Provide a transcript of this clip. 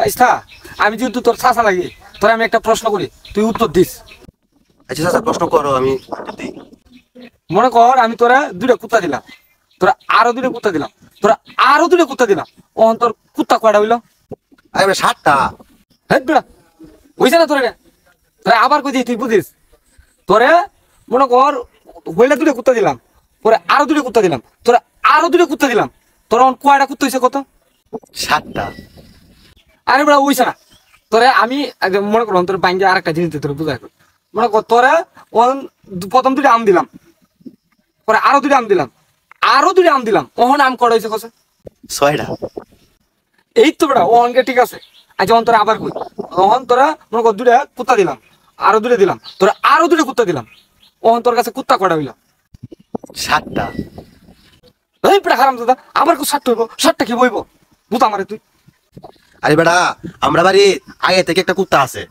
আচ্ছা আমি যেহেতু তোর চাচা লাগি তোর আমি একটা প্রশ্ন করি তুই উত্তর দিস। আচ্ছা চাচা প্রশ্ন করো আমি উত্তর দিই। মনে কর আমি তোরা দুইটা কুত্তা দিলাম, তোরা আরো দুইটা কুত্তা দিলাম, তোরা আরো দুইটা কুত্তা দিলাম, ওহন তোর কুত্তা কয়টা হইলো? আরে বেটা 7টা। হ্যাঁ বেড়া হইছে না তোরা তোরা আবার কই দিস তুই বুঝিস তোরে মনে কর হইলে দুইটা কুত্তা দিলাম, পরে আরো দুইটা কুত্তা দিলাম, তোরা আরো দুইটা কুত্তা দিলাম, তোর কয়টা কুত্তা হয়েছে কত? 7টা। আরে বেড়া হইছে না তোরে আমি একদম মনে করলাম তোর বাইঙ্গে আর একটা জিনিস তোর বুঝাই মনে কর তোরা প্রথম দুইটা আম দিলাম, পরে আরো দুইটা আম দিলাম, আরো দুইটা আম দিলাম, ওহন আম কটা হয়েছে কত? 6টা। এই তো বেড়া ওহনকে ঠিক আছে। আচ্ছা যখন তোরা আবার কই ওহন তোরা মনে কর দুইটা কুত্তা দিলাম, আরো দুইটা দিলাম, তোরা আরো দুইটা কুত্তা দিলাম, ওহন তোর কাছে কুত্তা কটা হইলাম? 7টা। এই বেড়া হারাম দাদা আবার কো 60 হইব, 60টা কি বইব বুঝ আমারে তুই। আরে বেটা আমরা বাড়ি আগে থেকে একটা কুত্তা আছে,